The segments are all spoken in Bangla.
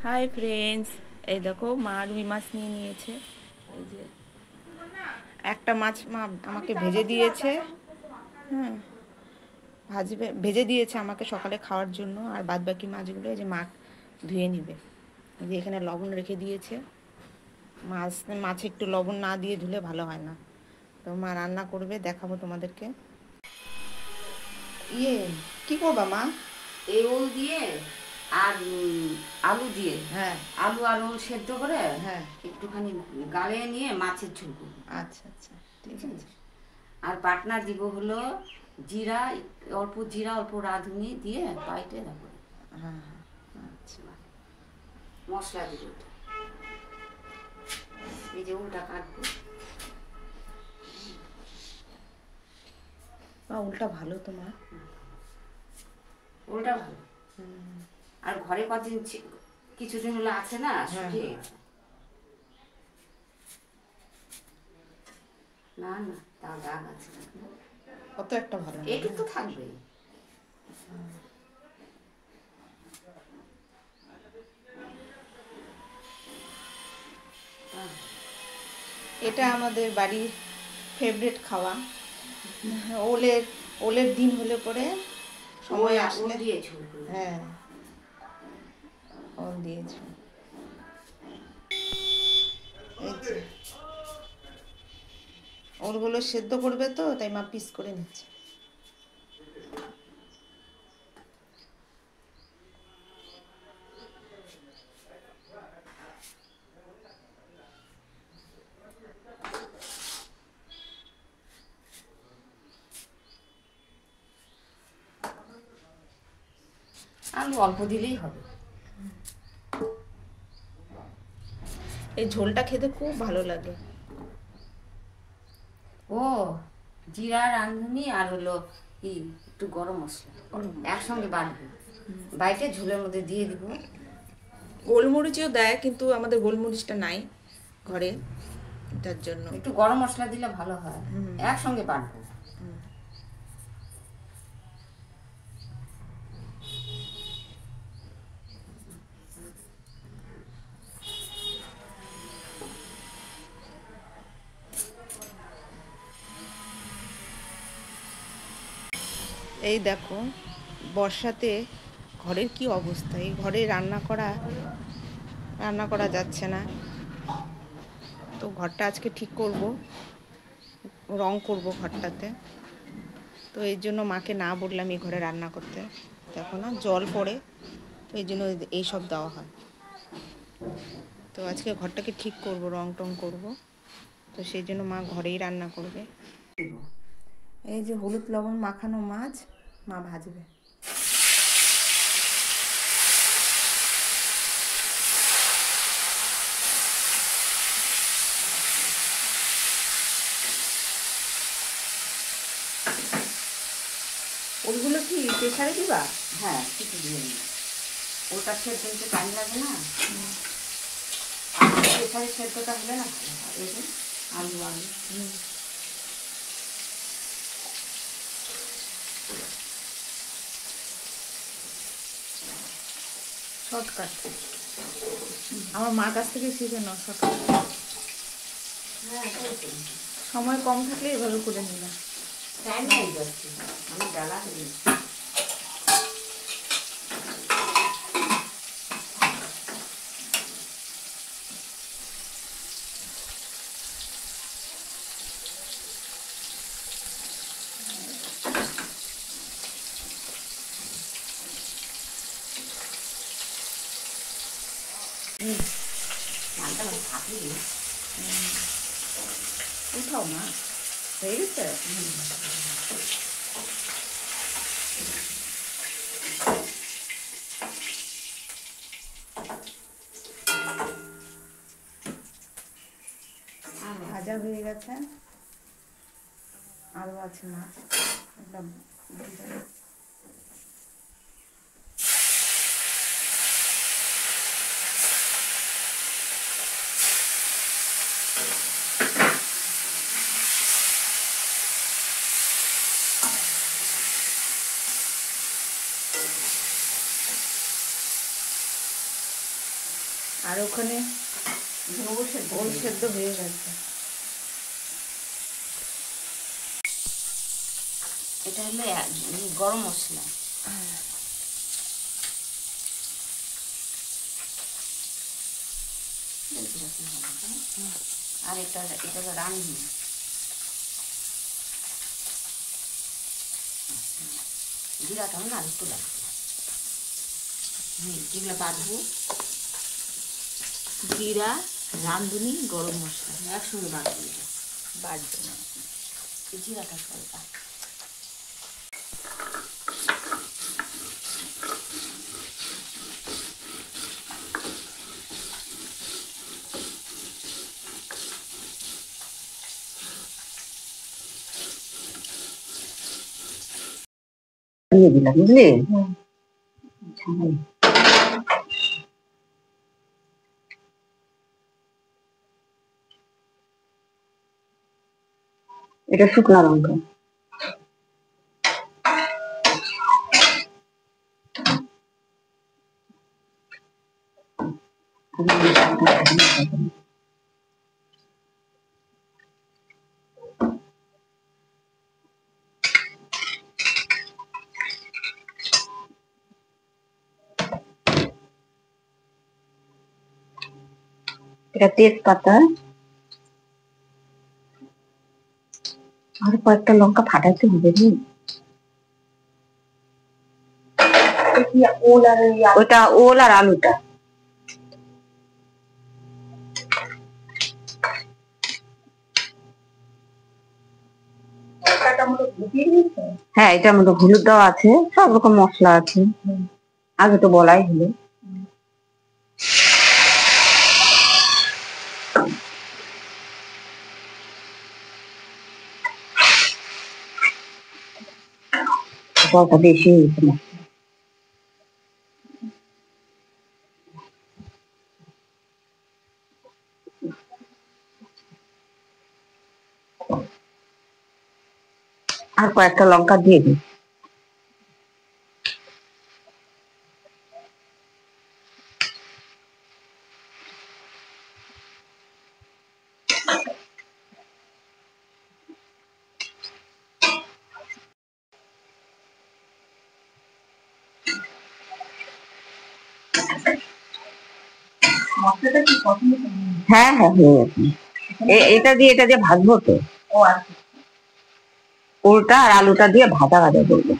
হাই ফ্রেন্ডস, এই দেখো মা রুই মাছ নিয়ে নিয়েছে। এই যে একটা মাছ মা আমাকে ভেজে দিয়েছে। হ্যাঁ, ভেজে দিয়েছে আমাকে সকালে খাওয়ার জন্য। আর বাদ বাকি মাছগুলো এই যে মা ধুয়ে নিবে। এই যে এখানে লবণ রেখে দিয়েছে। মাছে একটু লবণ না দিয়ে ধুলে ভালো হয় না। তো মা রান্না করবে, দেখাবো তোমাদেরকে। ইয়ে কি করবা মা? এই ওল দিয়ে আর আলু দিয়ে, হ্যাঁ আলু আর ওল সেদ্ধ করে হ্যাঁ, একটুখানি গালিয়ে নিয়ে মাছের ঝোল করবো। আচ্ছা আচ্ছা, ঠিক আছে। আর বাটনা দিব হলো জিরা, অল্প জিরা অল্প রাঁধুনি দিয়ে বাইটে তারপরে হ্যাঁ হ্যাঁ, আচ্ছা। মশলা দিব। ওটা এই যে ওলটা কাটবো। মা উল্টা ভালো তোমার। ওলটা ভালো। আর ঘরে কদিন কিছুদিন হলো আছে না, শুকিয়ে গেছে। না না, তাও দাগ আছে। অত একটা ভালো না। একটু তো থাকবেই। এটা আমাদের বাড়ির ফেভারিট খাওয়া। ওলের ওলের দিন হলে পরে সময় আসলে। দিয়েছো? হ্যাঁ, ওল দিয়েছ। এই যে ওলগুলো সেদ্ধ করবে তো, তাই মা পিস করে নিচ্ছে। আলু অল্প দিলেই হবে। এই ঝোলটা খেতে খুব ভালো লাগে। ও জিরা রাঁধুনি আর হলো কি একটু গরম মশলা একসঙ্গে বাটবো, বাইটে ঝোলের মধ্যে দিয়ে দিব। গোলমরিচও দেয়, কিন্তু আমাদের গোলমরিচটা নাই ঘরে, তার জন্য। একটু গরম মশলা দিলে ভালো হয়। একসঙ্গে বাটবো। এই দেখো, বর্ষাতে ঘরের কি অবস্থা। এই ঘরে রান্না করা যাচ্ছে না। তো ঘরটা আজকে ঠিক করব, রং করব ঘরটাতে। তো এই জন্য মাকে না বললাম এই ঘরে রান্না করতে। দেখো না, জল পড়ে, তো এই জন্য এইসব দেওয়া হয়। তো আজকে ঘরটাকে ঠিক করব, রং টং করব। তো সেই জন্য মা ঘরেই রান্না করবে। এই যে হলুদ লবণ মাখানো মাছ মা ভাজবে। ওগুলো কি প্রেসারে দিবা? হ্যাঁ, কিছু দিয়ে নিই। ওটা সেদ্ধ হতে টাইম লাগে না। আর প্রেসারের সেদ্ধটা হলে না ভালো হয়। এই যে আলু আলু শর্টকাট, আমার মার কাছ থেকে শিখে নাও শর্টকাট। হ্যাঁ, সময় কম থাকলে এভাবে করে নিলাম। টাইম হয়ে যাচ্ছে। আমি ডালা দিই। মালটা থাকলে উঠাও না, হয়ে গেছে। ভাজা হয়ে গেছে, আরও আছে মাছ। একদম আর ওখানে ওল সেদ্ধ হয়ে গেছে। এটা হলো গরম মশলা। আর এটা রাঁধুনি, জিরাটা না আর একটু লাগবে। যেগুলো বাঁধবো, জিরা, রাঁধুনি, গরম মশলা একসঙ্গে বাঁধবো। বাড়বে না, জিরাটা সবাই বাড়বে। দিয়ে দিলাম, বুঝলি? এটা শুকনো লঙ্কা। এটা তেজপাতা, আর কয়েকটা লঙ্কা ফাটাইতে হবে। ওটা ওল আর আলুটা। হ্যাঁ, এটার মধ্যে হলুদ দেওয়া আছে, সব রকম মশলা আছে, আগে তো বলাই হলো। জলটা বেশি হয়েছে না। আর কয়েকটা লঙ্কা দিয়ে দিই। হ্যাঁ হ্যাঁ, হয়ে গেছে। এটা দিয়ে ভাজবো তো। ওলটা আর আলুটা দিয়ে ভাজা ভাজা করবো।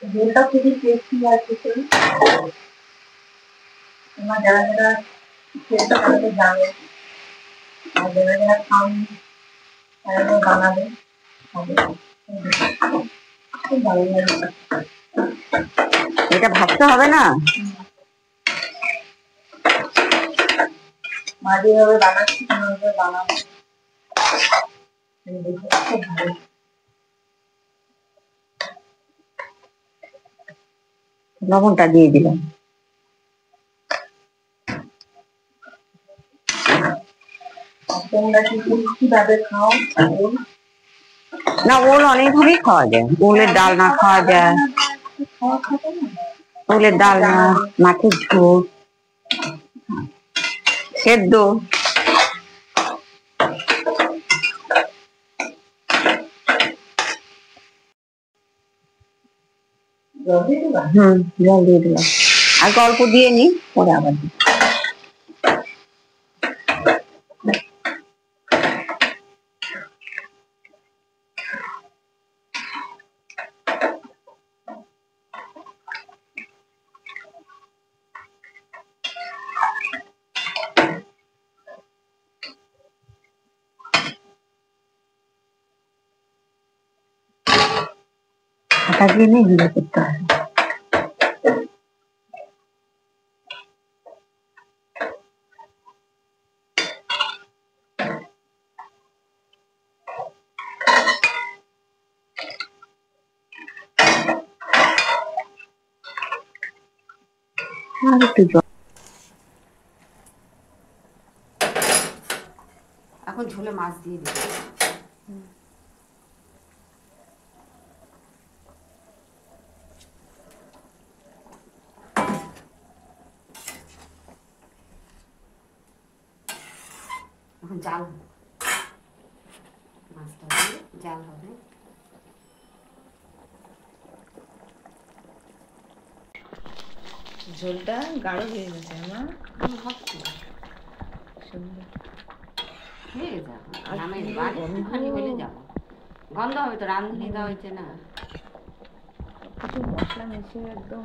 ঝোলটা খুবই টেস্টি হয় খেতে। তোমার যারা যারা খেতে তারা জানে, আর যারা যারা খাওনি তারা বানাবে, খুব ভালো লাগে। এটা ভাজতে হবে না, মা যেভাবে বানাচ্ছি সেভাবে বানাবো। খুব ভালো। লবণটা দিয়ে দিলাম। তোমরা কিভাবে খাও? না, ওল অনেকভাবেই খাওয়া যায়। ওলের ডালনা খাওয়া যায়, ওলের ডালনা, মাছের ঝোল, সেদ্ধ। জল দিয়ে দিলাম। আর অল্প দিয়ে নি, পরে আবার দিই। ঢাকা দিয়ে নিয়ে গুঁড়ো করতে হবে। আর একটু জল। এখন ঝোলে মাছ দিয়ে দিই। এখন জাল হবে। মাছটা দিয়ে জাল হবে। ঝোলটা গাঢ় হয়ে গেছে আমার ভাবছি সুন্দর। হয়ে যাবো আর নামের সুন্দর বাড়ি গন্ধ। খালি হলে যাবো। গন্ধ হবে তো, রাঁধুনি দেওয়া হয়েছে না। কিছু মশলা মিশিয়ে একদম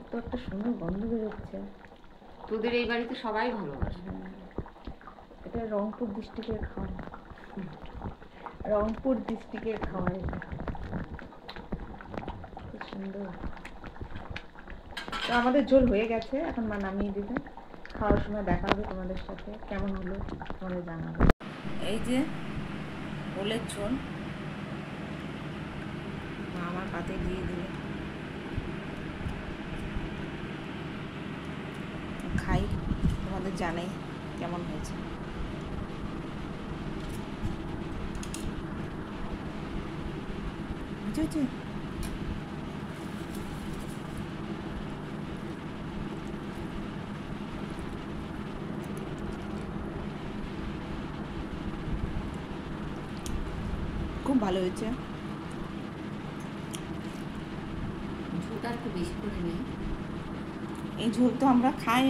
তো একটা সুন্দর গন্ধ বেরোচ্ছে। তোদের এই বাড়িতে সবাই ভালোবাসে। এটা রংপুর ডিস্ট্রিক্টের খাওয়া, রংপুর ডিস্ট্রিক্টের খাওয়া এটা। খুব সুন্দর। তো আমাদের ঝোল হয়ে গেছে, এখন মা নামিয়ে দিবে। খাওয়ার সময় দেখা হবে তোমাদের সাথে, কেমন হলো তোমাদের জানাবে। এই যে ওলের ঝোল মা আমার পাতে দিয়ে দিলে, খাই, তোমাদের জানাই কেমন হয়েছে। বুঝেছি। খুব ভালো হয়েছে। ঝোলটা একটু বেশি করে নেই। এই ঝোল তো আমরা খাই,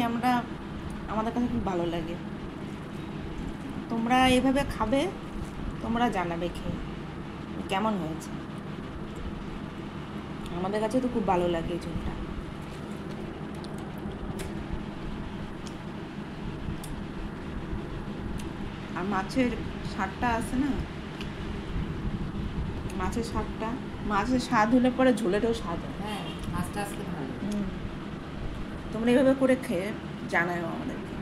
আমাদের কাছে খুব ভালো লাগে। তোমরা এভাবে খাবে, তোমরা জানাবে খেয়ে কেমন হয়েছে। আমাদের কাছে তো খুব ভালো লাগে এই ঝোলটা। আর মাছের স্বাদটা আছে না, মাছের স্বাদটা, মাছের স্বাদ হলে পরে ঝোলেরও স্বাদ হয়। হ্যাঁ, মাছটা আসলে ভালো। তোমরা এভাবে করে খেয়ে জানাও আমাদেরকে।